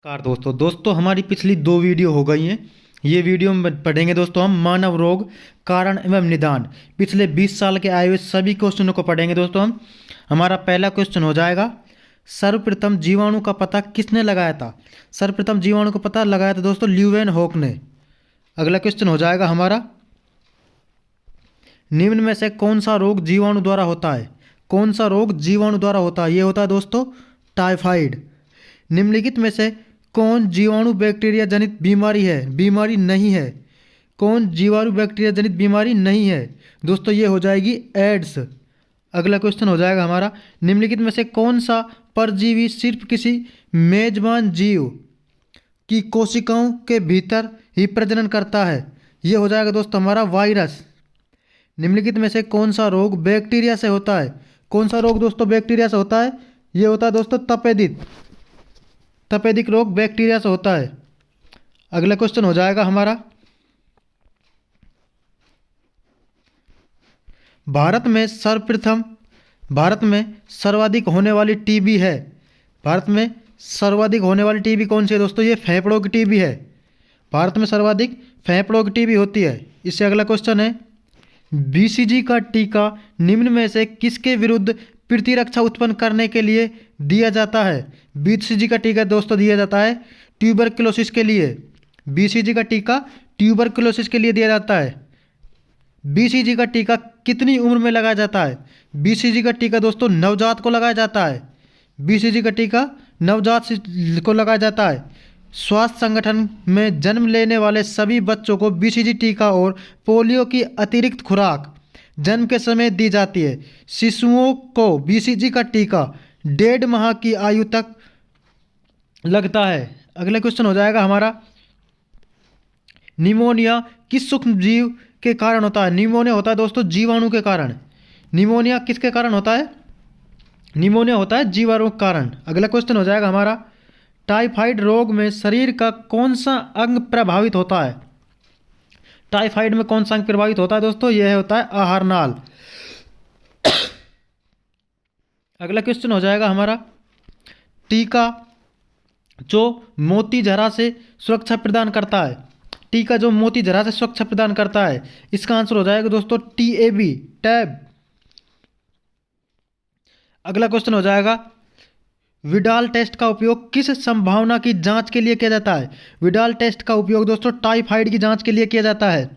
Car दोस्तों हमारी पिछली दो वीडियो हो गई हैं। ये वीडियो में पढ़ेंगे दोस्तों हम मानव रोग कारण एवं निदान। पिछले 20 साल के आए हुए सभी क्वेश्चनों को पढ़ेंगे दोस्तों हम। हमारा पहला क्वेश्चन हो जाएगा, सर्वप्रथम जीवाणु का पता किसने लगाया था। सर्वप्रथम जीवाणु का पता लगाया था दोस्तों ल्यूवेन होक ने। अगला क्वेश्चन हो जाएगा हमारा, निम्न में से कौन सा रोग जीवाणु द्वारा होता है। कौन सा रोग जीवाणु द्वारा होता है। ये होता है दोस्तों टाइफाइड। निम्नलिखित में से कौन जीवाणु बैक्टीरिया जनित बीमारी है, बीमारी नहीं है। कौन जीवाणु बैक्टीरिया जनित बीमारी नहीं है दोस्तों, ये हो जाएगी एड्स। अगला क्वेश्चन हो जाएगा हमारा, निम्नलिखित में से कौन सा परजीवी सिर्फ किसी मेजबान जीव की कोशिकाओं के भीतर ही प्रजनन करता है। ये हो जाएगा दोस्तों हमारा वायरस। निम्नलिखित में से कौन सा रोग बैक्टीरिया से होता है। कौन सा रोग दोस्तों बैक्टीरिया से होता है। ये होता है दोस्तों तपेदिक रोग बैक्टीरिया से होता है। अगला क्वेश्चन हो जाएगा हमारा, भारत में सर्वाधिक होने वाली टीबी है। भारत में सर्वाधिक होने वाली टीबी कौन सी है दोस्तों, ये फेफड़ों की टीबी है। भारत में सर्वाधिक फेफड़ों की टीबी होती है। इससे अगला क्वेश्चन है, बीसीजी का टीका निम्न में से किसके विरुद्ध प्रतिरक्षा उत्पन्न करने के लिए दिया जाता है। बीसीजी का टीका दोस्तों दिया जाता है ट्यूबरकुलोसिस के लिए। बीसीजी का टीका ट्यूबरकुलोसिस के लिए दिया जाता है। बीसीजी का टीका कितनी उम्र में लगाया जाता है। बीसीजी का टीका दोस्तों नवजात को लगाया जाता है। बीसीजी का टीका नवजात को लगाया जाता है। स्वास्थ्य संगठन में जन्म लेने वाले सभी बच्चों को बीसीजी टीका और पोलियो की अतिरिक्त खुराक जन्म के समय दी जाती है। शिशुओं को बीसीजी का टीका 1.5 माह की आयु तक लगता है। अगला क्वेश्चन हो जाएगा हमारा, निमोनिया किस सूक्ष्म जीव के कारण होता है। निमोनिया होता है दोस्तों जीवाणु के कारण। निमोनिया किसके कारण होता है। निमोनिया होता है जीवाणु के कारण। अगला क्वेश्चन हो जाएगा हमारा, टाइफाइड रोग में शरीर का कौन सा अंग प्रभावित होता है। टाइफाइड में कौन सा अंग प्रभावित होता है दोस्तों, यह होता है आहार नाल। अगला क्वेश्चन हो जाएगा हमारा, टीका जो मोती जरा से सुरक्षा प्रदान करता है। टीका जो मोती जरा से सुरक्षा प्रदान करता है, इसका आंसर हो जाएगा दोस्तों टीएबी, टैब। अगला क्वेश्चन हो जाएगा, विडाल टेस्ट का उपयोग किस संभावना की जांच के लिए किया जाता है। विडाल टेस्ट का उपयोग दोस्तों टाइफाइड की जांच के लिए किया जाता है।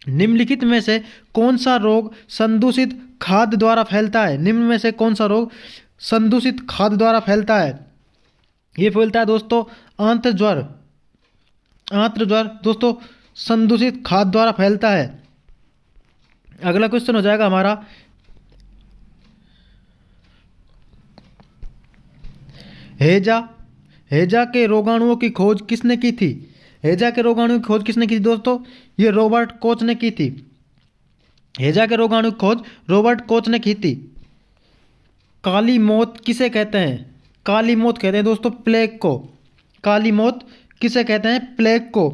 निम्नलिखित में से कौन सा रोग संदूषित खाद्य द्वारा फैलता है। निम्न में से कौन सा रोग संदूषित खाद्य द्वारा फैलता है। ये फैलता है दोस्तों आंत्र ज्वर। आंत्र ज्वर दोस्तों संदूषित खाद्य द्वारा फैलता है। अगला क्वेश्चन हो जाएगा हमारा, हेजा के रोगाणुओं की खोज किसने की थी। हेजा के रोगाणु की खोज किसने की थी दोस्तों, ये रॉबर्ट कोच ने की थी। हेजा के रोगाणु की खोज रॉबर्ट कोच ने की थी। काली मौत किसे कहते हैं। काली मौत कहते हैं दोस्तों प्लेग को। काली मौत किसे कहते हैं, प्लेग को।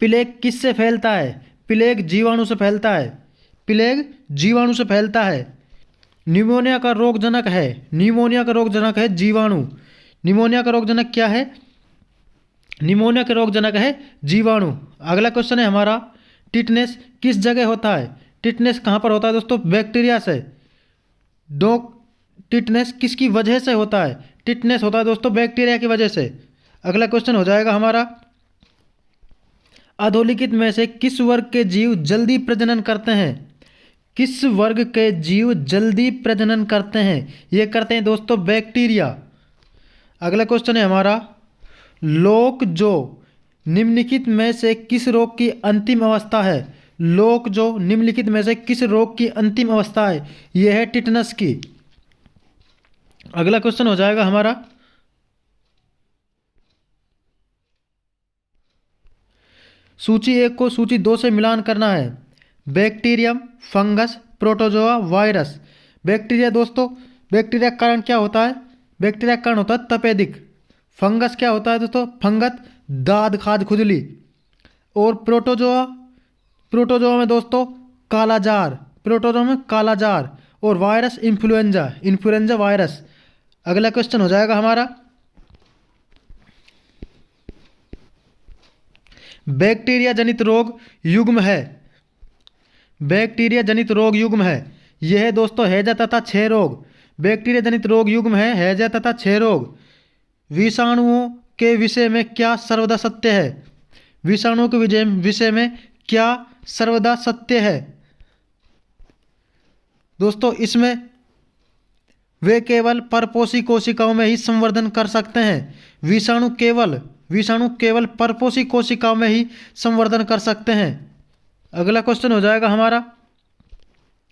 प्लेग किससे फैलता है। प्लेग जीवाणु से फैलता है। प्लेग जीवाणु से फैलता है। निमोनिया का रोगजनक है। निमोनिया का रोगजनक है जीवाणु। निमोनिया का रोगजनक क्या है, निमोनिया का रोगजनक है जीवाणु। अगला क्वेश्चन है हमारा, टिटनेस किस जगह होता है। टिटनेस कहाँ पर होता है दोस्तों, बैक्टीरिया से। टिटनेस किसकी वजह से होता है। टिटनेस होता है दोस्तों बैक्टीरिया की वजह से। अगला क्वेश्चन हो जाएगा हमारा, अधोलिखित में से किस वर्ग के जीव जल्दी प्रजनन करते हैं। किस वर्ग के जीव जल्दी प्रजनन करते हैं। ये करते हैं दोस्तों बैक्टीरिया। अगला क्वेश्चन है हमारा, लोक जो निम्नलिखित में से किस रोग की अंतिम अवस्था है। लोक जो निम्नलिखित में से किस रोग की अंतिम अवस्था है, यह है टिटनस की। अगला क्वेश्चन हो जाएगा हमारा, सूची 1 को सूची 2 से मिलान करना है। Bacterium, fungus, protozoa, virus. Bacteria दोस्तों, बैक्टीरिया का कारण क्या होता है, बैक्टीरिया का कारण होता है तपेदिक। फंगस क्या होता है दोस्तों, फंगस दाद खाद खुजली। और प्रोटोजोआ में दोस्तों कालाजार। प्रोटोजोआ में कालाजार। और वायरस इन्फ्लुएंजा वायरस। अगला क्वेश्चन हो जाएगा हमारा, बैक्टीरिया जनित रोग युग्म है। बैक्टीरिया जनित रोग युग्म है। यह है दोस्तों हैजा तथा क्षय रोग। बैक्टीरिया जनित रोग युग्म है हैजा तथा क्षय रोग। विषाणुओं के विषय में क्या सर्वदा सत्य है? विषाणुओं के विषय में क्या सर्वदा सत्य है? दोस्तों इसमें वे केवल परपोषी कोशिकाओं में ही संवर्धन कर सकते हैं। विषाणु केवल परपोषी कोशिकाओं में ही संवर्धन कर सकते हैं। अगला क्वेश्चन हो जाएगा हमारा,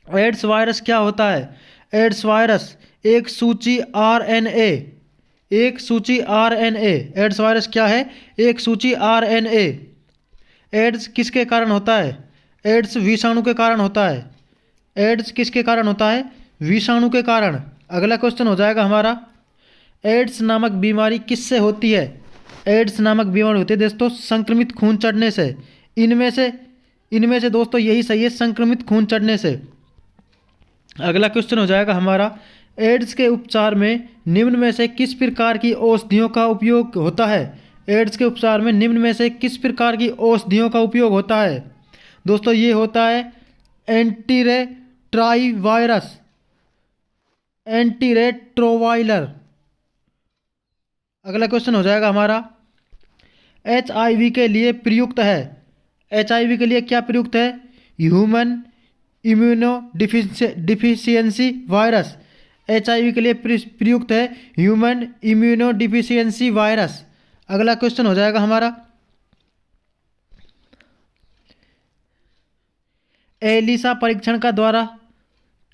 एड्स वायरस क्या होता है? एड्स वायरस एक सूची आरएनए। एड्स वायरस क्या है? एक सूची आरएनए। एड्स किसके कारण होता है? एड्स विषाणु के कारण होता है। एड्स किसके कारण होता है? विषाणु के कारण। अगला क्वेश्चन हो जाएगा हमारा, एड्स नामक बीमारी किससे होती है? एड्स नामक बीमारी होती है दोस्तों संक्रमित खून चढ़ने से। इनमें से दोस्तों यही सही है, संक्रमित खून चढ़ने से। अगला क्वेश्चन हो जाएगा हमारा, एड्स के उपचार में निम्न में से किस प्रकार की औषधियों का उपयोग होता है? एड्स के उपचार में निम्न में से किस प्रकार की औषधियों का उपयोग होता है? दोस्तों ये होता है एंटीरेट्रोवायरल। अगला क्वेश्चन हो जाएगा हमारा, HIV के लिए प्रयुक्त है। HIV के लिए क्या प्रयुक्त है? Human immuno deficiency virus. HIV के लिए प्रयुक्त है ह्यूमन इम्यूनो डिफिशियंसी वायरस। अगला क्वेश्चन हो जाएगा हमारा, एलिसा परीक्षण का द्वारा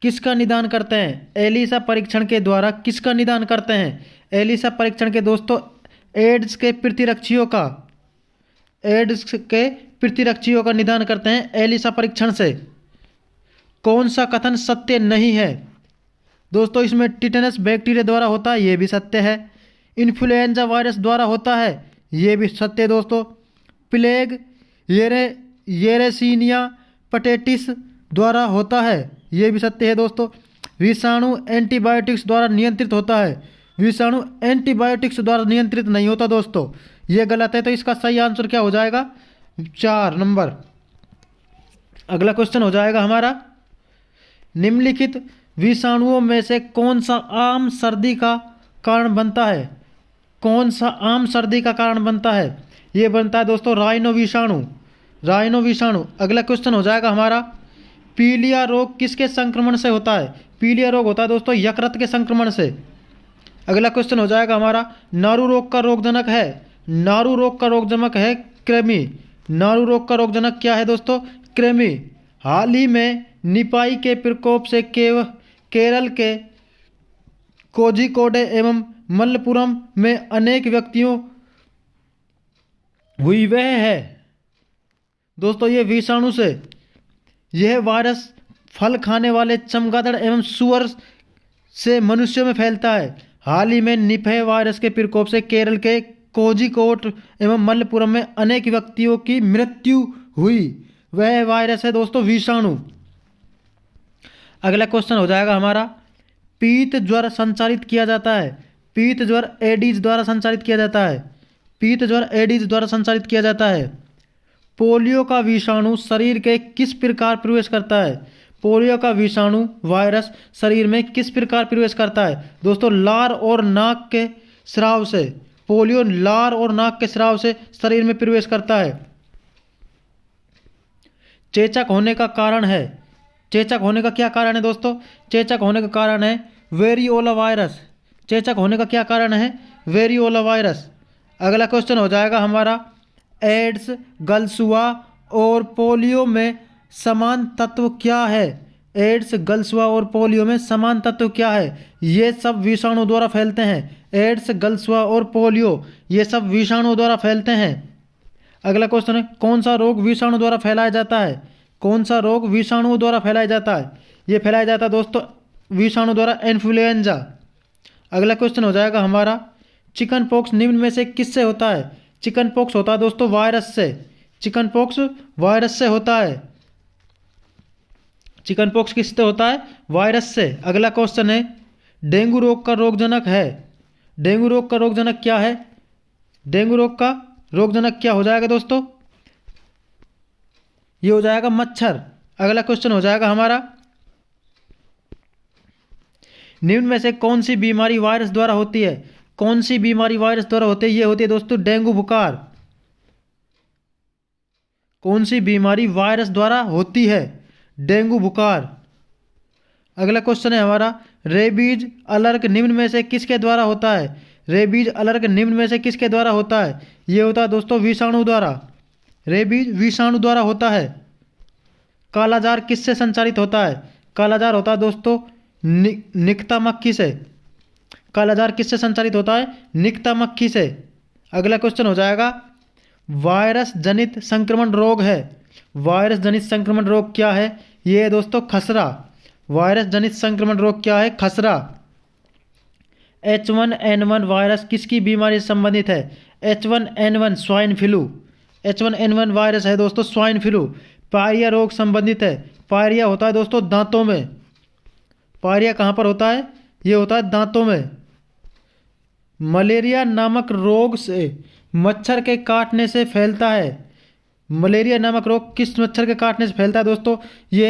किसका निदान करते हैं? एलिसा परीक्षण के द्वारा किसका निदान करते हैं? एलिसा परीक्षण के दोस्तों एड्स के प्रतिरक्षियों का निदान करते हैं एलिसा परीक्षण से। कौन सा कथन सत्य नहीं है? दोस्तों इसमें टिटेनस बैक्टीरिया द्वारा होता है, ये भी सत्य है। इन्फ्लुएंजा वायरस द्वारा होता है, ये भी सत्य है दोस्तों। प्लेग येरेसीनिया पटेटिस द्वारा होता है, ये भी सत्य है दोस्तों। विषाणु एंटीबायोटिक्स द्वारा नियंत्रित होता है, विषाणु एंटीबायोटिक्स द्वारा नियंत्रित नहीं होता दोस्तों, ये गलत है। तो इसका सही आंसर क्या हो जाएगा? 4 नंबर। अगला क्वेश्चन हो जाएगा हमारा, निम्नलिखित विषाणुओं में से कौन सा आम सर्दी का कारण बनता है? कौन सा आम सर्दी का कारण बनता है? ये बनता है दोस्तों राइनो विषाणु। अगला क्वेश्चन हो जाएगा हमारा, पीलिया रोग किसके संक्रमण से होता है? पीलिया रोग होता है दोस्तों यकृत के संक्रमण से। अगला क्वेश्चन हो जाएगा हमारा, नारू रोग का रोगजनक है कृमि। नारू रोग का रोगजनक क्या है दोस्तों? कृमि। हाल ही में निपाई के प्रकोप से केरल के कोझिकोडे एवं मलप्पुरम में अनेक व्यक्तियों हुई वह है दोस्तों ये विषाणु से। यह वायरस फल खाने वाले चमगादड़ एवं सुअर से मनुष्यों में फैलता है। हाल ही में निपह वायरस के प्रकोप से केरल के कोझिकोड एवं मलप्पुरम में अनेक व्यक्तियों की मृत्यु हुई, वह वायरस है दोस्तों विषाणु। अगला क्वेश्चन हो जाएगा हमारा, पीत ज्वर संचारित किया जाता है। पीत ज्वर एडीज द्वारा संचारित किया जाता है। पोलियो का विषाणु शरीर के किस प्रकार प्रवेश करता है? पोलियो का विषाणु वायरस शरीर में किस प्रकार प्रवेश करता है? दोस्तों लार और नाक के स्राव से। पोलियो लार और नाक के स्राव से शरीर में प्रवेश करता है। चेचक होने का कारण है। चेचक होने का क्या कारण है दोस्तों? चेचक होने का कारण है वेरियोला वायरस। चेचक होने का क्या कारण है? Variola virus. अगला क्वेश्चन हो जाएगा हमारा, एड्स, गलसुआ और पोलियो में समान तत्व क्या है? एड्स, गलसुआ और पोलियो में समान तत्व क्या है? ये सब विषाणु द्वारा फैलते हैं। एड्स, गलसुआ और पोलियो ये सब विषाणु द्वारा फैलते हैं। अगला क्वेश्चन है, कौन सा रोग विषाणु द्वारा फैलाया जाता है? कौन सा रोग विषाणु द्वारा फैलाया जाता है? ये फैलाया जाता है दोस्तों विषाणु द्वारा इन्फ्लुएंजा। अगला क्वेश्चन हो जाएगा हमारा, चिकन पॉक्स निम्न में से किससे होता है? चिकन पॉक्स होता है दोस्तों वायरस से। चिकन पॉक्स वायरस से होता है। चिकन पॉक्स किससे होता है? वायरस से। अगला क्वेश्चन है, डेंगू रोग का रोगजनक है। डेंगू रोग का रोगजनक क्या है? डेंगू रोग का रोगजनक क्या हो जाएगा दोस्तों? ये हो जाएगा मच्छर। अगला क्वेश्चन हो जाएगा हमारा, निम्न में से कौन सी बीमारी वायरस द्वारा होती है? कौन सी बीमारी वायरस द्वारा होती है? ये होती है दोस्तों डेंगू बुखार। कौन सी बीमारी वायरस द्वारा होती है? डेंगू बुखार। अगला क्वेश्चन है हमारा, रेबीज अलर्ट निम्न में से किसके द्वारा होता है? रेबीज अलर्ट निम्न में से किसके द्वारा होता है? ये होता है दोस्तों विषाणु द्वारा। रेबीज विषाणु द्वारा होता है। कालाजार किससे संचारित होता है? कालाजार होता है दोस्तों निकता मक्खी से। कालाजार किससे संचारित होता है? निकता मक्खी से। अगला क्वेश्चन हो जाएगा, वायरस जनित संक्रमण रोग है। वायरस जनित संक्रमण रोग क्या है? ये है दोस्तों खसरा। वायरस जनित संक्रमण रोग क्या है? खसरा। H1N1 वायरस किसकी बीमारी से संबंधित है? H1N1 swine flu. H1N1 virus है दोस्तों स्वाइन फ्लू। पायरिया रोग संबंधित है। पायरिया होता है दोस्तों दांतों में। पायरिया कहाँ पर होता है? ये होता है दांतों में। मलेरिया नामक रोग से मच्छर के काटने से फैलता है। मलेरिया नामक रोग किस मच्छर के काटने से फैलता है दोस्तों? ये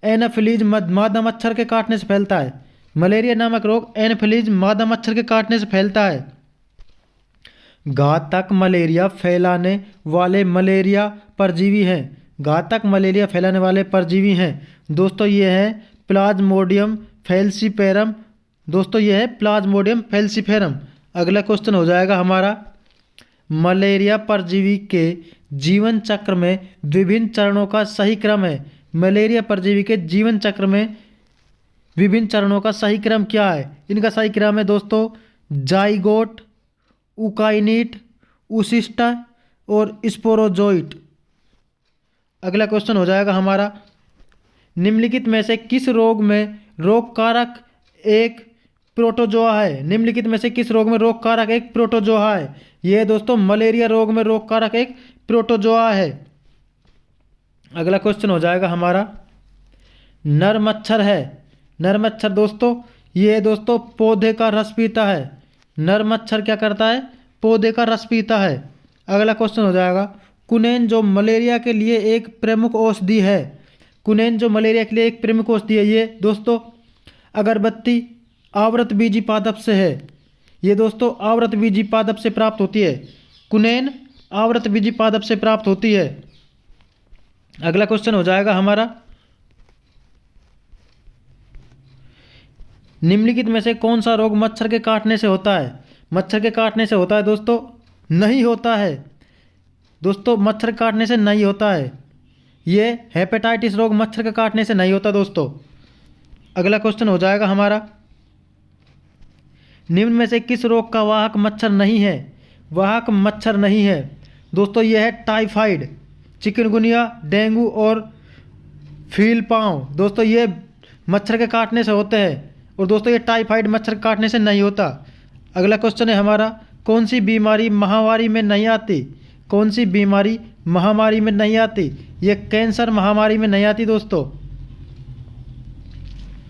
एनाफिलीज मादा मच्छर के काटने से फैलता है। मलेरिया नामक रोग एनाफिलीज मादा मच्छर के काटने से फैलता है। घातक मलेरिया फैलाने वाले मलेरिया परजीवी हैं। घातक मलेरिया फैलाने वाले परजीवी हैं दोस्तों, ये है प्लाज्मोडियम फैल्सीफेरम। दोस्तों ये है प्लाज्मोडियम फैल्सीफेरम। अगला क्वेश्चन हो जाएगा हमारा, मलेरिया परजीवी के जीवन चक्र में विभिन्न चरणों का सही क्रम है। मलेरिया परजीवी के जीवन चक्र में विभिन्न चरणों का सही क्रम क्या है? इनका सही क्रम है दोस्तों जाइगोट, उकाइनिट, उसिस्ट और स्पोरोजोइट। अगला क्वेश्चन हो जाएगा हमारा, निम्नलिखित में से किस रोग में रोग कारक एक प्रोटोजोआ है? निम्नलिखित में से किस रोग में रोग कारक एक प्रोटोजोआ है? यह दोस्तों मलेरिया रोग में रोग कारक एक प्रोटोजोआ है। अगला क्वेश्चन हो जाएगा हमारा, नर मच्छर है। नर मच्छर दोस्तों ये दोस्तों पौधे का रस पीता है। नर मच्छर क्या करता है? पौधे का रस पीता है। अगला क्वेश्चन हो जाएगा, कुनेन जो मलेरिया के लिए एक प्रमुख औषधि है। कुनेन जो मलेरिया के लिए एक प्रमुख औषधि है, ये दोस्तों अगरबत्ती आवृत बीजी पादप से है। ये दोस्तों आवृत बीजी पादप से प्राप्त होती है। कुनेन आवृत बीजी पादप से प्राप्त होती है। अगला क्वेश्चन हो जाएगा हमारा, निम्नलिखित में से कौन सा रोग मच्छर के काटने से होता है? मच्छर के काटने से होता है दोस्तों? नहीं होता है दोस्तों, मच्छर काटने से नहीं होता है। ये हेपेटाइटिस रोग मच्छर के काटने से नहीं होता दोस्तों। अगला क्वेश्चन हो जाएगा हमारा, निम्न में से किस रोग का वाहक मच्छर नहीं है? वाहक मच्छर नहीं है दोस्तों, यह है टाइफाइड, चिकनगुनिया, डेंगू और फीलपाँव। दोस्तों ये मच्छर के काटने से होते हैं और दोस्तों ये टाइफाइड मच्छर के काटने से नहीं होता। अगला क्वेश्चन है हमारा, कौन सी बीमारी महामारी में नहीं आती? कौन सी बीमारी महामारी में नहीं आती? ये कैंसर महामारी में नहीं आती दोस्तों।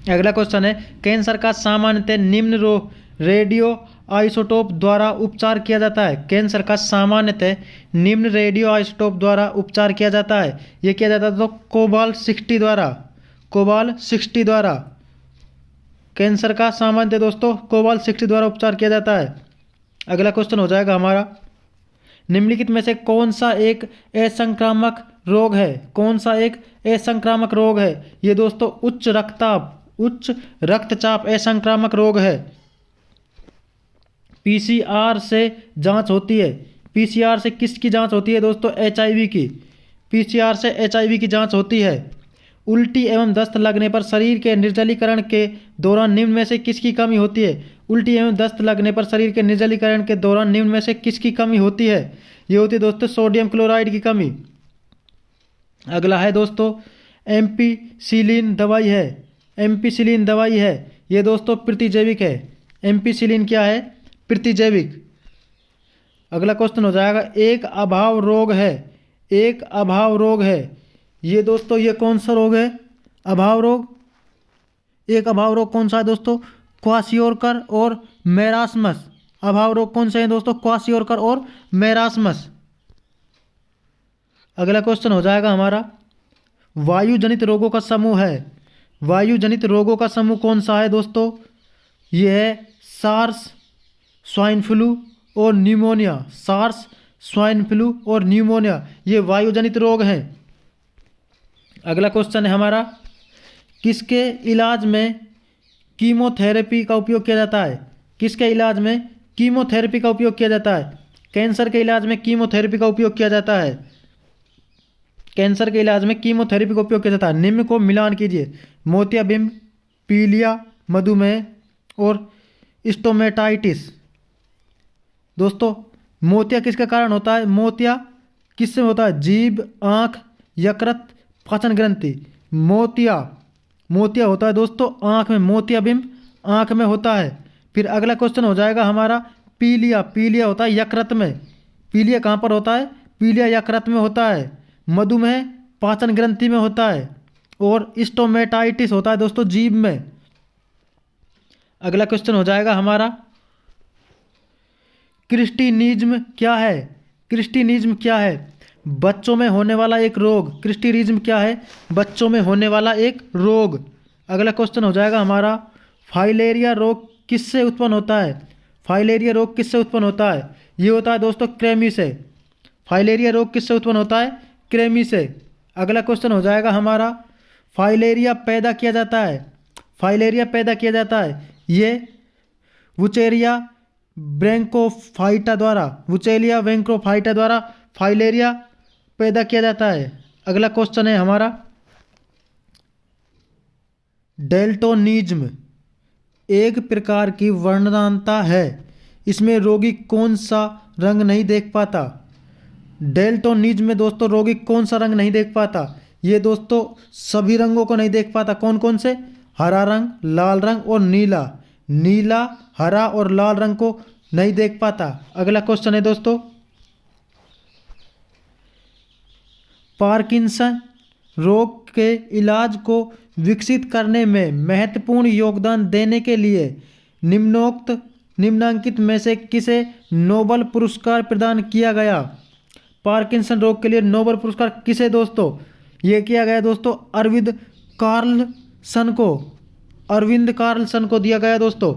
अगला क्वेश्चन है, कैंसर का सामान्यतः निम्न रेडियो आइसोटोप द्वारा उपचार किया जाता है। कैंसर का सामान्यतः निम्न रेडियो आइसोटोप द्वारा उपचार किया जाता है। यह किया जाता है तो कोबाल्ट-60 द्वारा। कोबाल्ट-60 द्वारा कैंसर का सामान्यतः दोस्तों कोबाल्ट-60 द्वारा उपचार किया जाता है। अगला क्वेश्चन हो जाएगा हमारा, निम्नलिखित में से कौन सा एक असंक्रामक रोग है? कौन सा एक असंक्रामक रोग है? ये दोस्तों उच्च रक्तचाप असंक्रामक रोग है। पीसीआर से जांच होती है। पीसीआर से किसकी जांच होती है दोस्तों? एचआईवी की। पीसीआर से एचआईवी की जांच होती है। उल्टी एवं दस्त लगने पर शरीर के निर्जलीकरण के दौरान निम्न में से किसकी कमी होती है? उल्टी एवं दस्त लगने पर शरीर के निर्जलीकरण के दौरान निम्न में से किसकी कमी होती है? ये होती है दोस्तों सोडियम क्लोराइड की कमी। अगला है दोस्तों एम्पिसिलिन दवाई है। एम्पिसिलिन दवाई है, ये दोस्तों प्रतिजैविक है। एम्पिसिलिन क्या है? प्रतिजैविक। अगला क्वेश्चन हो जाएगा, एक अभाव रोग है। एक अभाव रोग है, ये दोस्तों ये कौन सा रोग है? अभाव रोग। एक अभाव रोग कौन सा है दोस्तों? क्वाशियोरकर और मेरास्मस। अभाव रोग कौन से हैं दोस्तों? क्वाशियोरकर और मेरास्मस। अगला क्वेश्चन हो जाएगा हमारा, वायु जनित रोगों का समूह है। वायु जनित रोगों का समूह कौन सा है दोस्तों? ये है सार्स, स्वाइन फ्लू और न्यूमोनिया। सार्स, स्वाइन फ्लू और न्यूमोनिया ये वायु जनित रोग हैं। अगला क्वेश्चन है हमारा, किसके इलाज में कीमोथेरेपी का उपयोग किया जाता है? किसके इलाज में कीमोथेरेपी का उपयोग किया जाता है? कैंसर के इलाज में कीमोथेरेपी का उपयोग किया जाता है। कैंसर के इलाज में कीमोथेरेपी का उपयोग किया जाता है। निम्न को मिलान कीजिए, मोतियाबिंद, पीलिया, मधुमेह और स्टोमेटाइटिस। दोस्तों मोतिया किसके कारण होता है? मोतिया किससे होता है? जीभ, आँख, यकृत, पाचन ग्रंथि। मोतिया होता है दोस्तों आँख में, मोतियाबिंब आँख में होता है। फिर अगला क्वेश्चन हो जाएगा हमारा, पीलिया होता है यकृत में। पीलिया कहाँ पर होता है? पीलिया यकृत में होता है। मधुमेह पाचन ग्रंथि में होता है और स्टोमेटाइटिस होता है दोस्तों जीभ में। अगला क्वेश्चन हो जाएगा हमारा, क्रिस्टिनिज्म क्या है? क्रिस्टिनिज्म क्या है? बच्चों में होने वाला एक रोग। क्रिस्टिनिज्म क्या है? बच्चों में होने वाला एक रोग। अगला क्वेश्चन हो जाएगा हमारा, फाइलेरिया रोग किससे उत्पन्न होता है? फाइलेरिया रोग किससे उत्पन्न होता है? ये होता है दोस्तों कृमि से। फाइलेरिया रोग किससे उत्पन्न होता है? कृमि से। अगला क्वेश्चन हो जाएगा हमारा, फाइलेरिया पैदा किया जाता है। फाइलेरिया पैदा किया जाता है ये वुचेरिया ब्रैंकोफाइटा द्वारा। वुचेरिया ब्रैंकोफाइटा द्वारा फाइलेरिया पैदा किया जाता है। अगला क्वेश्चन है हमारा, डेल्टोनिज्म एक प्रकार की वर्णनांता है। इसमें रोगी कौन सा रंग नहीं देख पाता? डेल्टोनिज्म में दोस्तों रोगी कौन सा रंग नहीं देख पाता? ये दोस्तों सभी रंगों को नहीं देख पाता। कौन कौन से? हरा रंग, लाल रंग और नीला। नीला, हरा और लाल रंग को नहीं देख पाता। अगला क्वेश्चन है दोस्तों, पार्किंसन रोग के इलाज को विकसित करने में महत्वपूर्ण योगदान देने के लिए निम्नांकित में से किसे नोबेल पुरस्कार प्रदान किया गया? पार्किंसन रोग के लिए नोबेल पुरस्कार किसे दोस्तों? ये किया गया दोस्तों अरविंद कार्लसन को दिया गया दोस्तों।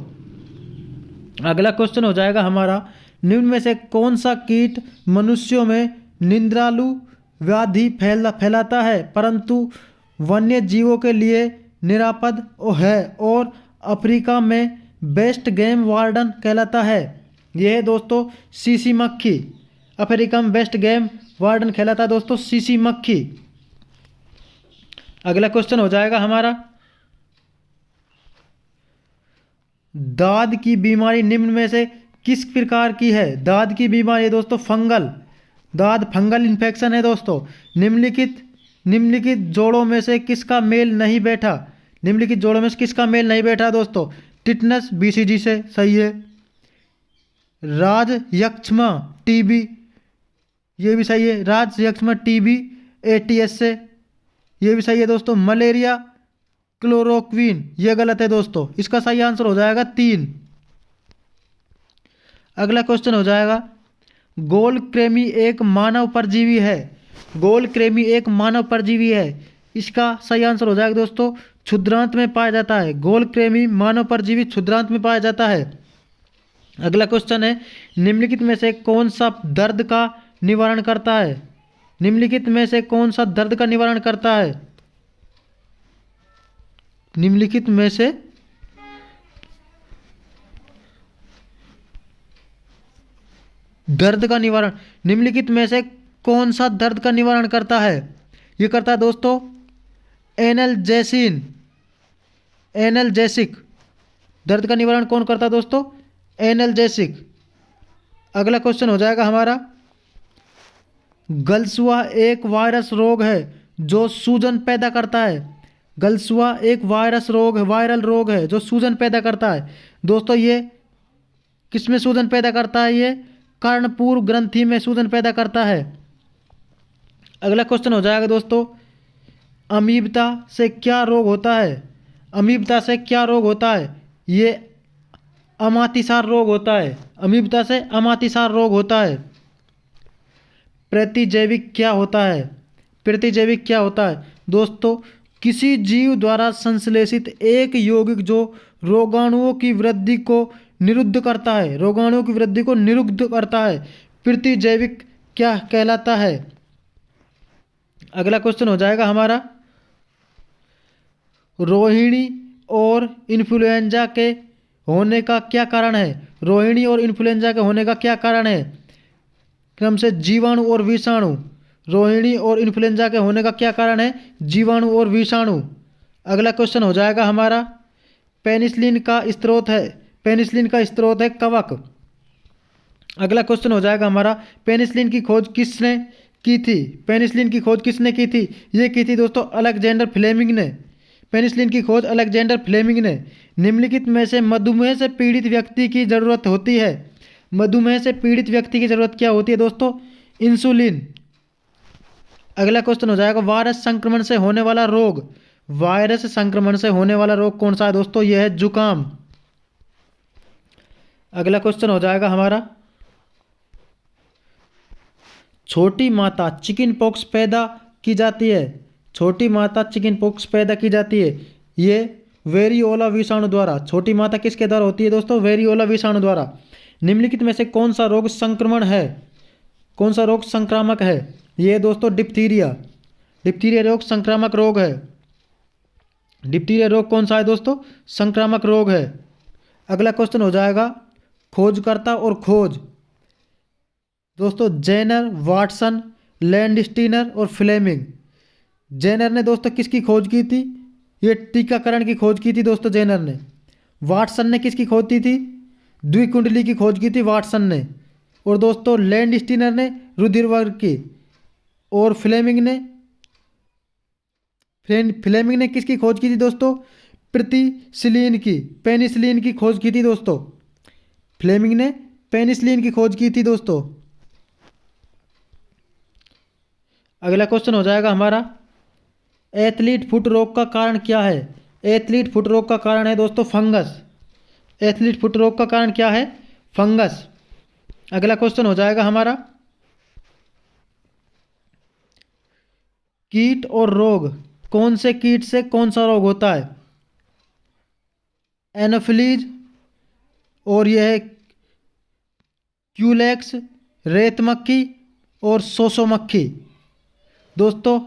अगला क्वेश्चन हो जाएगा हमारा, निम्न में से कौन सा कीट मनुष्यों में निंद्रालु व्याधि फैलाता है परंतु वन्य जीवों के लिए निरापद है और अफ्रीका में बेस्ट गेम वार्डन कहलाता है? यह है दोस्तों सीसी मक्खी। अफ्रीका में बेस्ट गेम वार्डन कहलाता है दोस्तों सीसी मक्खी। अगला क्वेश्चन हो जाएगा हमारा, दाद की बीमारी निम्न में से किस प्रकार की है? दाद की बीमारी है दोस्तों फंगल इन्फेक्शन है दोस्तों। निम्नलिखित जोड़ों में से किसका मेल नहीं बैठा? निम्नलिखित जोड़ों में से किसका मेल नहीं बैठा दोस्तों? टिटनस बीसीजी से सही है। राजयक्ष्मा टीबी ये भी सही है। राजयक्ष्मा टीबी एटीएस से ये भी सही है दोस्तों। मलेरिया क्लोरोक्विन ये गलत है दोस्तों। इसका सही आंसर हो जाएगा 3। अगला क्वेश्चन हो जाएगा, गोलकृमि एक मानव परजीवी है। गोलकृमि एक मानव परजीवी है। इसका सही आंसर हो जाएगा दोस्तों क्षुद्रांत में पाया जाता है। गोलकृमि मानव परजीवी क्षुद्रांत में पाया जाता है। अगला क्वेश्चन है, निम्नलिखित में से कौन सा दर्द का निवारण करता है? निम्नलिखित में से कौन सा दर्द का निवारण करता है? निम्नलिखित में से दर्द का निवारण निम्नलिखित में से कौन सा दर्द का निवारण करता है? ये करता है दोस्तों एनाल्जेसिक। दर्द का निवारण कौन करता है दोस्तों? एनाल्जेसिक। अगला क्वेश्चन हो जाएगा हमारा, गलसुआ एक वायरस रोग है जो सूजन पैदा करता है। गलसुआ एक वायरल रोग है जो सूजन पैदा करता है। दोस्तों ये किसमें सूजन पैदा करता है? ये कर्णपूर ग्रंथि में सूजन पैदा करता है। अगला क्वेश्चन हो जाएगा दोस्तों, अमीबता से क्या रोग होता है? अमीबता से क्या रोग होता है? ये अमातिसार रोग होता है। अमीबता से अमातिसार रोग होता है। प्रतिजैविक क्या होता है? प्रतिजैविक क्या होता है दोस्तों? किसी जीव द्वारा संश्लेषित एक यौगिक जो रोगाणुओं की वृद्धि को निरुद्ध करता है, रोगाणुओं की वृद्धि को निरुद्ध करता है, प्रतिजैविक क्या कहलाता है? अगला क्वेश्चन हो जाएगा हमारा, रोहिणी और इन्फ्लुएंजा के होने का क्या कारण है? रोहिणी और इन्फ्लुएंजा के होने का क्या कारण है? क्रम से जीवाणु और विषाणु। रोहिणी और इन्फ्लुएंजा के होने का क्या कारण है? जीवाणु और विषाणु। अगला क्वेश्चन हो जाएगा हमारा, पेनिसिलिन का स्रोत है, पेनिसिलिन का स्रोत है कवक। अगला क्वेश्चन हो जाएगा हमारा, पेनिसिलिन की खोज किसने की थी? पेनिसिलिन की खोज किसने की थी? ये की थी दोस्तों अलेक्जेंडर फ्लेमिंग ने। पेनिसिलिन की खोज अलेक्जेंडर फ्लेमिंग ने। निम्नलिखित में से मधुमेह से पीड़ित व्यक्ति की जरूरत होती है। मधुमेह से पीड़ित व्यक्ति की जरूरत क्या होती है दोस्तों? इंसुलिन। अगला क्वेश्चन हो जाएगा, वायरस संक्रमण से होने वाला रोग। वायरस संक्रमण से होने वाला रोग कौन सा है दोस्तों? यह है जुकाम। अगला क्वेश्चन हो जाएगा हमारा, छोटी माता चिकन पॉक्स पैदा की जाती है। छोटी माता चिकन पॉक्स पैदा की जाती है, ये वेरियोला विषाणु द्वारा। छोटी माता किसके द्वारा होती है दोस्तों? वेरियोला विषाणु द्वारा। निम्नलिखित में से कौन सा रोग संक्रमण है? कौन सा रोग संक्रामक है? ये दोस्तों डिप्थीरिया। डिप्थीरिया रोग संक्रामक रोग है। डिप्थीरिया रोग कौन सा है दोस्तों? संक्रामक रोग है। अगला क्वेश्चन हो जाएगा, खोजकर्ता और खोज। दोस्तों जेनर, वाटसन, लैंडस्टीनर और फ्लेमिंग। जेनर ने दोस्तों किसकी खोज की थी? ये टीकाकरण की खोज की थी दोस्तों जेनर ने। वाटसन ने किसकी खोज की थी? द्विकुंडली की खोज की थी वाटसन ने। और दोस्तों लैंडस्टीनर ने रुधिर वर्ग की। और फ्लेमिंग ने किसकी खोज की थी दोस्तों? पेनिसिलिन की, पेनिसिलिन की खोज की थी दोस्तों। फ्लेमिंग ने पेनिसिलिन की खोज की थी दोस्तों। अगला क्वेश्चन हो जाएगा हमारा, एथलीट फुट रोग का कारण क्या है? एथलीट फुट रोग का कारण है दोस्तों फंगस। एथलीट फुट रोग का कारण क्या है? फंगस। अगला क्वेश्चन हो जाएगा हमारा, कीट और रोग। कौन से कीट से कौन सा रोग होता है? एनोफिलीज, और यह है क्यूलेक्स, रेत मक्खी और सोसो मक्खी। दोस्तों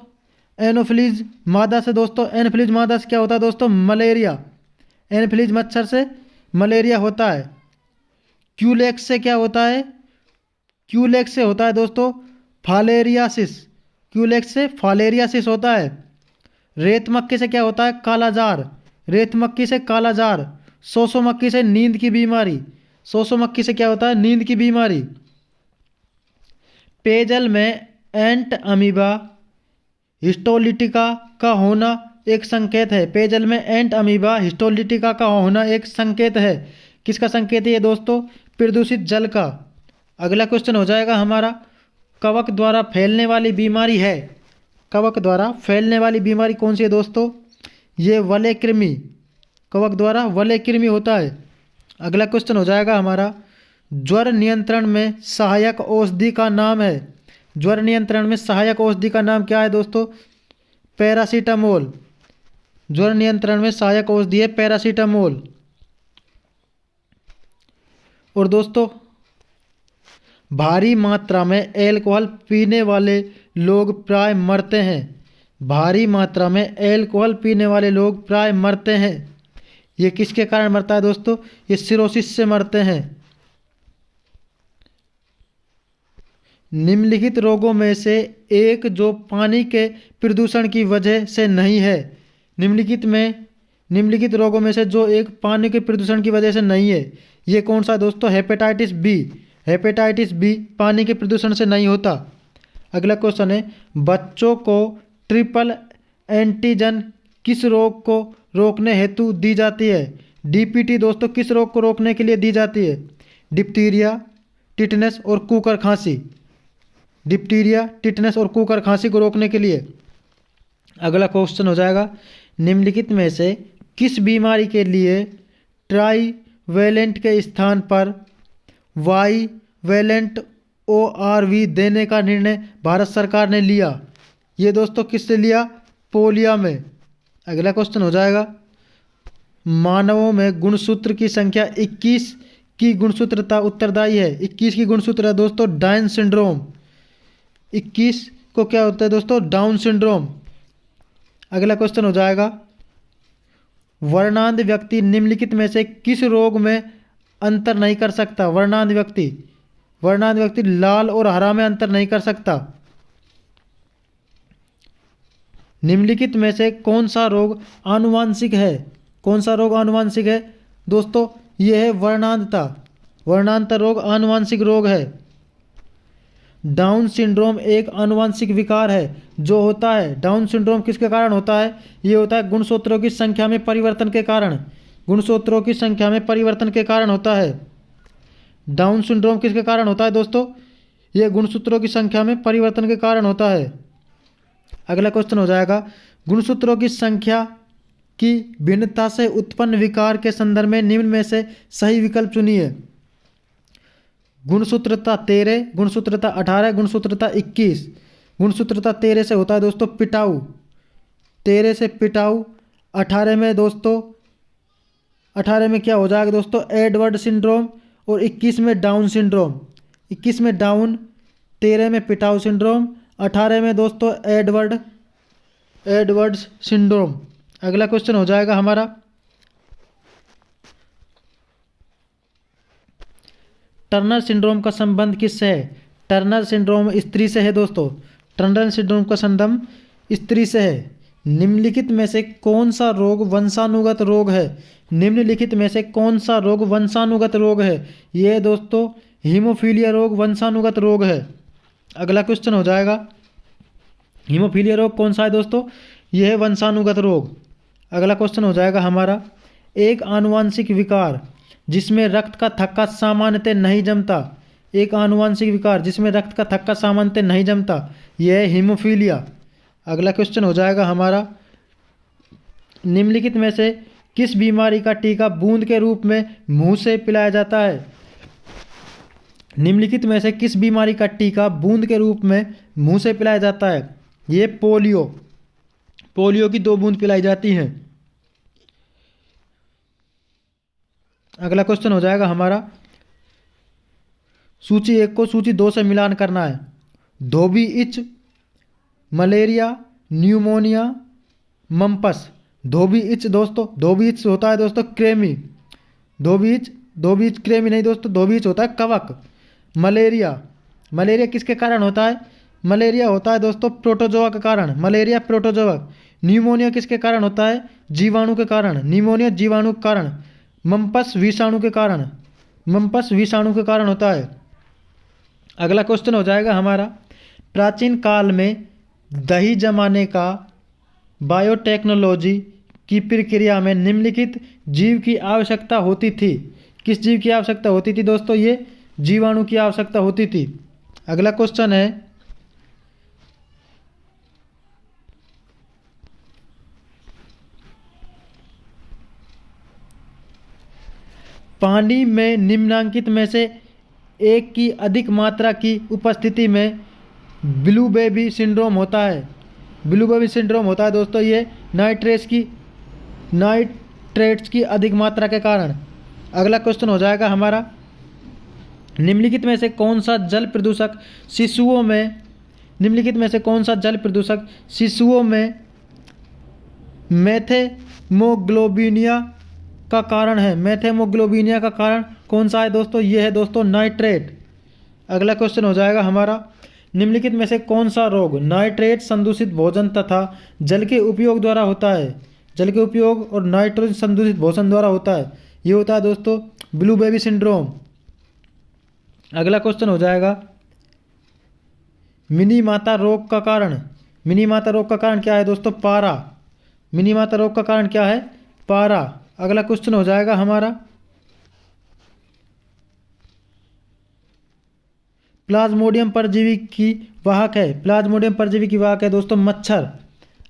एनोफिलीज मादा से, दोस्तों एनोफिलीज मादा से क्या होता है दोस्तों? मलेरिया। एनोफिलीज मच्छर से मलेरिया होता है। क्यूलेक्स से क्या होता है? क्यूलेक्स से होता है दोस्तों फालेरियासिस। क्यूलेक्स से फालेरियासिस होता है। रेत मक्खी से क्या होता है? कालाजार। रेत मक्खी से कालाजार। सोसो मक्खी से नींद की बीमारी। सोसो मक्खी से क्या होता है? नींद की बीमारी। पेयजल में एंट अमीबा हिस्टोलिटिका का होना एक संकेत है। पेयजल में एंट अमीबा हिस्टोलिटिका का होना एक संकेत है। किसका संकेत है ये दोस्तों? प्रदूषित जल का। अगला क्वेश्चन हो जाएगा हमारा, कवक द्वारा फैलने वाली बीमारी है। कवक द्वारा फैलने वाली बीमारी कौन सी है दोस्तों? ये वलय कृमि। कवक द्वारा वलय कृमि होता है। अगला क्वेश्चन हो जाएगा हमारा, ज्वर नियंत्रण में सहायक औषधि का नाम है। ज्वर नियंत्रण में सहायक औषधि का नाम क्या है दोस्तों? पैरासीटामोल। ज्वर नियंत्रण में सहायक औषधि है पैरासीटामोल। और दोस्तों भारी मात्रा में एल्कोहल पीने वाले लोग प्राय मरते हैं। भारी मात्रा में एल्कोहल पीने वाले लोग प्राय मरते हैं। ये किसके कारण मरता है दोस्तों? ये सिरोसिस से मरते हैं। निम्नलिखित रोगों में से एक जो पानी के प्रदूषण की वजह से नहीं है। निम्नलिखित रोगों में से जो एक पानी के प्रदूषण की वजह से नहीं है, ये कौन सा दोस्तों? Hepatitis B. हेपेटाइटिस बी पानी के प्रदूषण से नहीं होता। अगला क्वेश्चन है, बच्चों को ट्रिपल एंटीजन किस रोग को रोकने हेतु दी जाती है? डीपीटी दोस्तों किस रोग को रोकने के लिए दी जाती है? डिप्थीरिया, टिटनेस और कुकर खांसी। डिप्थीरिया, टिटनेस और कुकर खांसी को रोकने के लिए। अगला क्वेश्चन हो जाएगा, निम्नलिखित में से किस बीमारी के लिए ट्राईवैलेंट के स्थान पर वाईवैलेंट ORV देने का निर्णय भारत सरकार ने लिया? ये दोस्तों किससे लिया? पोलिया में। अगला क्वेश्चन हो जाएगा, मानवों में गुणसूत्र की संख्या 21 की गुणसूत्रता उत्तरदायी है। 21 की गुणसूत्र है दोस्तों डाउन सिंड्रोम। 21 को क्या होता है दोस्तों? Down syndrome. अगला क्वेश्चन हो जाएगा, वर्णांध व्यक्ति निम्नलिखित में से किस रोग में अंतर नहीं कर सकता? वर्णांध व्यक्ति लाल और हरा में अंतर नहीं कर सकता। निम्नलिखित में से कौन सा रोग आनुवांशिक है? कौन सा रोग आनुवांशिक है दोस्तों? यह है वर्णांधता। वर्णांधता रोग आनुवांशिक रोग है। डाउन सिंड्रोम एक आनुवांशिक विकार है जो होता है, डाउन सिंड्रोम किसके कारण होता है? ये होता है गुणसूत्रों की संख्या में परिवर्तन के कारण। गुणसूत्रों की संख्या में परिवर्तन के कारण होता है। डाउन सिंड्रोम किसके कारण होता है दोस्तों? ये गुणसूत्रों की संख्या में परिवर्तन के कारण होता है। अगला क्वेश्चन हो जाएगा, गुणसूत्रों की संख्या की भिन्नता से उत्पन्न विकार के संदर्भ में निम्न में से सही विकल्प चुनिए। गुणसूत्रता 13, गुणसूत्रता 18, गुणसूत्रता 21। गुणसूत्रता 13 से होता है दोस्तों पिटाऊ। 13 से पिटाऊ। 18 में दोस्तों, 18 में क्या हो जाएगा दोस्तों? Edward syndrome. और 21 में डाउन सिंड्रोम। 21 में डाउन, 13 में पिटाऊ सिंड्रोम, 18 में दोस्तों एडवर्ड सिंड्रोम। अगला क्वेश्चन हो जाएगा हमारा, टर्नर सिंड्रोम का संबंध किससे है? टर्नर सिंड्रोम स्त्री से है दोस्तों। टर्नर सिंड्रोम का संबंध स्त्री से है। निम्नलिखित में से कौन सा रोग वंशानुगत रोग है? निम्नलिखित में से कौन सा रोग वंशानुगत रोग है? यह दोस्तों हीमोफीलिया रोग वंशानुगत रोग है। अगला क्वेश्चन हो जाएगा, हीमोफीलिया रोग कौन सा है दोस्तों? यह है वंशानुगत रोग। अगला क्वेश्चन हो जाएगा हमारा, एक आनुवांशिक विकार जिसमें रक्त का थक्का सामान्यतः नहीं जमता। एक आनुवांशिक विकार जिसमें रक्त का थक्का सामान्यतः नहीं जमता, यह है हीमोफीलिया। अगला क्वेश्चन हो जाएगा हमारा, निम्नलिखित में से किस बीमारी का टीका बूंद के रूप में मुंह से पिलाया जाता है? निम्नलिखित में से किस बीमारी का टीका बूंद के रूप में मुंह से पिलाया जाता है? ये पोलियो। पोलियो की 2 बूंद पिलाई जाती हैं। अगला क्वेश्चन हो जाएगा हमारा, सूची 1 को सूची 2 से मिलान करना है। धोबी इच, मलेरिया, न्यूमोनिया, मम्पस। धोबी इच दोस्तों, धोबी इच होता है दोस्तों कृमि। धोबी इच कृमि नहीं दोस्तों, धोबी इच होता है कवक। मलेरिया किसके कारण होता है? मलेरिया होता है दोस्तों प्रोटोजोआ के कारण। Malaria protozoa. न्यूमोनिया किसके कारण होता है? जीवाणु के कारण। न्यूमोनिया जीवाणु के कारण। मम्पस विषाणु के कारण। मम्पस विषाणु के कारण होता है। अगला क्वेश्चन हो जाएगा हमारा, प्राचीन काल में दही जमाने का बायोटेक्नोलॉजी की प्रक्रिया में निम्नलिखित जीव की आवश्यकता होती थी। किस जीव की आवश्यकता होती थी दोस्तों? ये जीवाणु की आवश्यकता होती थी। अगला क्वेश्चन है, पानी में निम्नांकित में से एक की अधिक मात्रा की उपस्थिति में ब्लू बेबी सिंड्रोम होता है। ब्लू बेबी सिंड्रोम होता है दोस्तों ये नाइट्रेट्स की अधिक मात्रा के कारण। अगला क्वेश्चन हो जाएगा हमारा, निम्नलिखित में से कौन सा जल प्रदूषक शिशुओं में मेथेमोग्लोबिनिया का कारण है? मेथेमोग्लोबिनिया का कारण कौन सा है दोस्तों? ये है दोस्तों नाइट्रेट। अगला क्वेश्चन हो जाएगा हमारा, निम्नलिखित में से कौन सा रोग नाइट्रेट संदूषित भोजन तथा जल के उपयोग द्वारा होता है? जल के उपयोग और नाइट्रोजन संदूषित भोजन द्वारा होता है। ये होता है दोस्तों ब्लू बेबी सिंड्रोम। अगला क्वेश्चन हो जाएगा, मिनी माता रोग का कारण। मिनी माता रोग का कारण क्या है दोस्तों? पारा। मिनी माता रोग का कारण क्या है? पारा। अगला क्वेश्चन हो जाएगा हमारा, प्लाज्मोडियम परजीवी की वाहक है। प्लाज्मोडियम परजीवी की वाहक है दोस्तों मच्छर।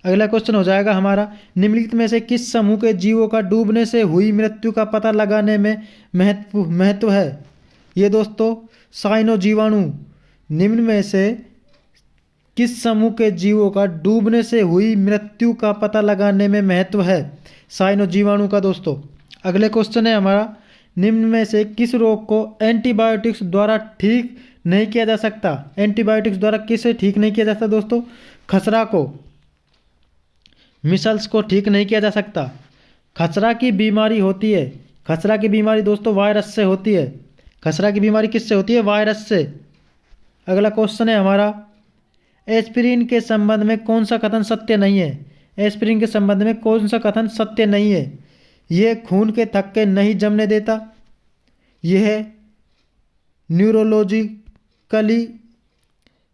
अगला क्वेश्चन हो जाएगा हमारा, निम्नलिखित में से किस समूह के जीवों का डूबने से हुई मृत्यु का पता लगाने में महत्व है? ये दोस्तों साइनो जीवाणु। निम्न में से किस समूह के जीवों का डूबने से हुई मृत्यु का पता लगाने में महत्व है? साइनो जीवाणु का दोस्तों। अगले क्वेश्चन है हमारा, निम्न में से किस रोग को एंटीबायोटिक्स द्वारा ठीक नहीं किया जा सकता? एंटीबायोटिक्स द्वारा किसे ठीक नहीं किया जा सकता दोस्तों? खसरा को, मिसल्स को ठीक नहीं किया जा सकता। खसरा की बीमारी होती है, खसरा की बीमारी दोस्तों वायरस से होती है। खसरा की बीमारी किससे होती है? वायरस से। अगला क्वेश्चन है हमारा, एस्पिरिन के संबंध में कौन सा कथन सत्य नहीं है? एस्पिरिन के संबंध में कौन सा कथन सत्य नहीं है? यह खून के थक्के नहीं जमने देता, यह न्यूरोलॉजिकली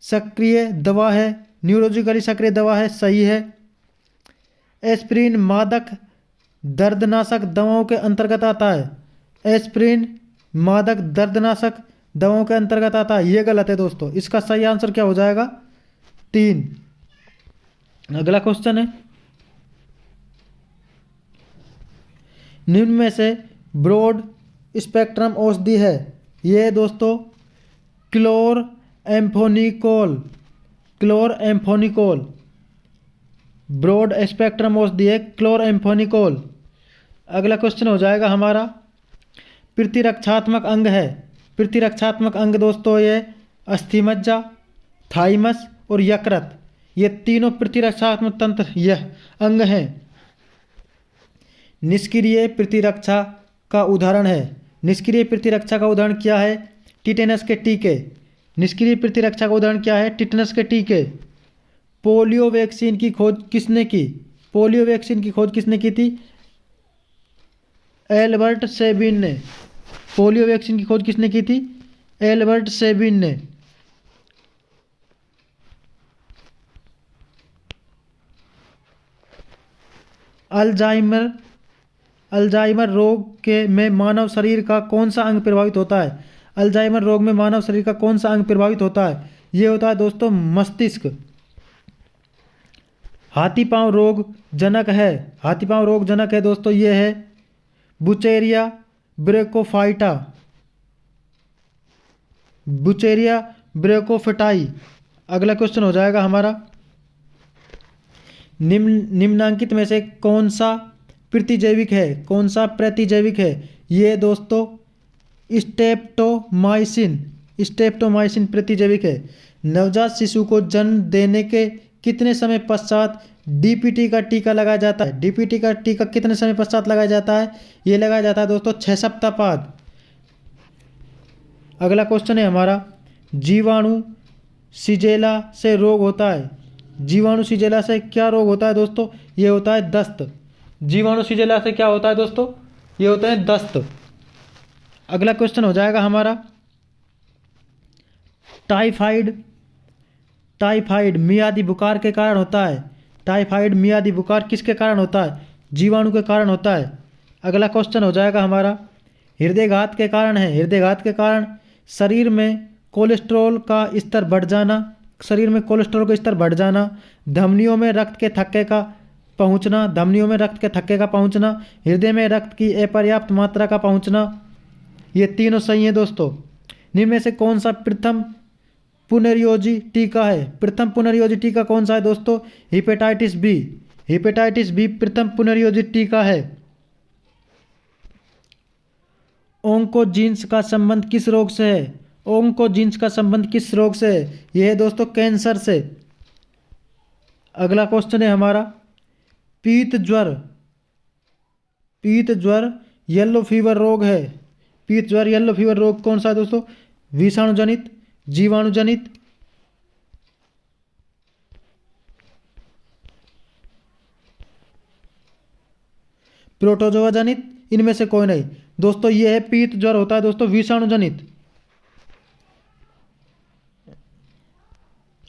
सक्रिय दवा है, न्यूरोलॉजिकली सक्रिय दवा है, सही है। एस्पिरिन मादक दर्दनाशक दवाओं के अंतर्गत आता है, एस्पिरिन मादक दर्दनाशक दवाओं के अंतर्गत आता है, यह गलत है दोस्तों। इसका सही आंसर क्या हो जाएगा? 3। अगला क्वेश्चन है, निम्न में से ब्रॉड स्पेक्ट्रम औषधि है? यह दोस्तों क्लोरएम्फेनिकोल, क्लोरएम्फेनिकोल ब्रॉड स्पेक्ट्रम औषधि है, क्लोरएम्फेनिकोल। अगला क्वेश्चन हो जाएगा हमारा, प्रतिरक्षात्मक अंग है? प्रतिरक्षात्मक अंग दोस्तों ये अस्थिमज्जा, थाइमस और यकृत, ये तीनों प्रतिरक्षात्मक तंत्र यह अंग हैं। निष्क्रिय प्रतिरक्षा का उदाहरण है, निष्क्रिय प्रतिरक्षा का उदाहरण क्या है? टिटेनस के टीके। निष्क्रिय प्रतिरक्षा का उदाहरण क्या है? टिटेनस के टीके। पोलियो वैक्सीन की खोज किसने की? पोलियो वैक्सीन की खोज किसने की थी? एल्बर्ट सेबिन ने। पोलियो वैक्सीन की खोज किसने की थी? एल्बर्ट सेबिन ने। अल्जाइमर रोग में मानव शरीर का कौन सा अंग प्रभावित होता है? अल्जाइमर रोग में मानव शरीर का कौन सा अंग प्रभावित होता है? ये होता है दोस्तों मस्तिष्क। हाथी पांव रोग जनक है, हाथी पांव रोग जनक है दोस्तों, ये है बुचेरिया ब्रेकोफाइटा, बुचेरिया ब्रेकोफिटाई। अगला क्वेश्चन हो जाएगा हमारा, निम्नांकित में से कौन सा प्रतिजैविक है? कौन सा प्रतिजैविक है? ये दोस्तों स्टेप्टोमाइसिन, स्टेप्टोमाइसिन प्रतिजैविक है। नवजात शिशु को जन्म देने के कितने समय पश्चात डीपीटी का टीका लगाया जाता है? डीपीटी का टीका कितने समय पश्चात लगाया जाता है? ये लगाया जाता है दोस्तों 6 सप्ताह बाद। अगला क्वेश्चन है हमारा, जीवाणु सिजेला से रोग होता है? जीवाणु सिजेला से क्या रोग होता है दोस्तों? ये होता है दस्त। जीवाणु सिजेला से क्या होता है दोस्तों? ये होता है दस्त। अगला क्वेश्चन हो जाएगा हमारा, टाइफाइड, टाइफाइड मियादी बुखार के कारण होता है? टाइफाइड मियादी बुखार किसके कारण होता है? जीवाणु के कारण होता है। अगला क्वेश्चन हो जाएगा हमारा, हृदयघात के कारण है? हृदयघात के कारण शरीर में कोलेस्ट्रॉल का स्तर बढ़ जाना, शरीर में कोलेस्ट्रॉल का स्तर बढ़ जाना, धमनियों में रक्त के थक्के का पहुंचना, धमनियों में रक्त के थक्के का पहुंचना, हृदय में रक्त की अपर्याप्त मात्रा का पहुंचना, ये तीनों सही हैं दोस्तों। निम्न में से कौन सा प्रथम पुनर्योजी टीका है? प्रथम पुनर्योजी टीका कौन सा है दोस्तों? Hepatitis B. हेपेटाइटिस बी प्रथम पुनर्योजी टीका है। ओंकोजीन्स का संबंध किस रोग से है? ओंकोजीन्स का संबंध किस रोग से है? यह है दोस्तों कैंसर से। अगला क्वेश्चन है हमारा, पीत ज्वर, पीत ज्वर येलो फीवर रोग है। पीत ज्वर येलो फीवर रोग कौन सा है दोस्तों? विषाणु जनित, जीवाणु जनित, प्रोटोजोआ जनित, इनमें से कोई नहीं दोस्तों। ये है पीत ज्वर होता है दोस्तों विषाणु जनित।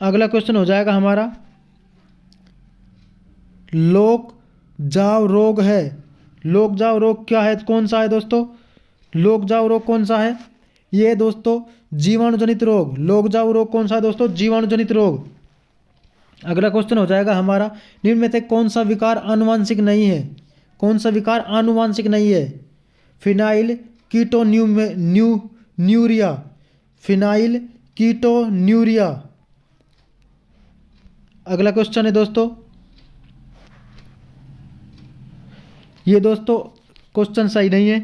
अगला क्वेश्चन हो जाएगा हमारा, लोक जाव रोग है। लोक जाव रोग क्या है? कौन सा है दोस्तों? लोक जाव रोग कौन सा है? ये दोस्तों जीवाणु जनित रोग। लोक जाव रोग कौन सा है दोस्तों? जीवाणु जनित रोग। अगला क्वेश्चन हो जाएगा हमारा, निम्न में से कौन सा विकार आनुवांशिक नहीं है? कौन सा विकार आनुवांशिक नहीं है? फिनाइल कीटोन्यूरिया, फिनाइल कीटोन्यूरिया, अगला क्वेश्चन है दोस्तों, ये दोस्तों क्वेश्चन सही नहीं है।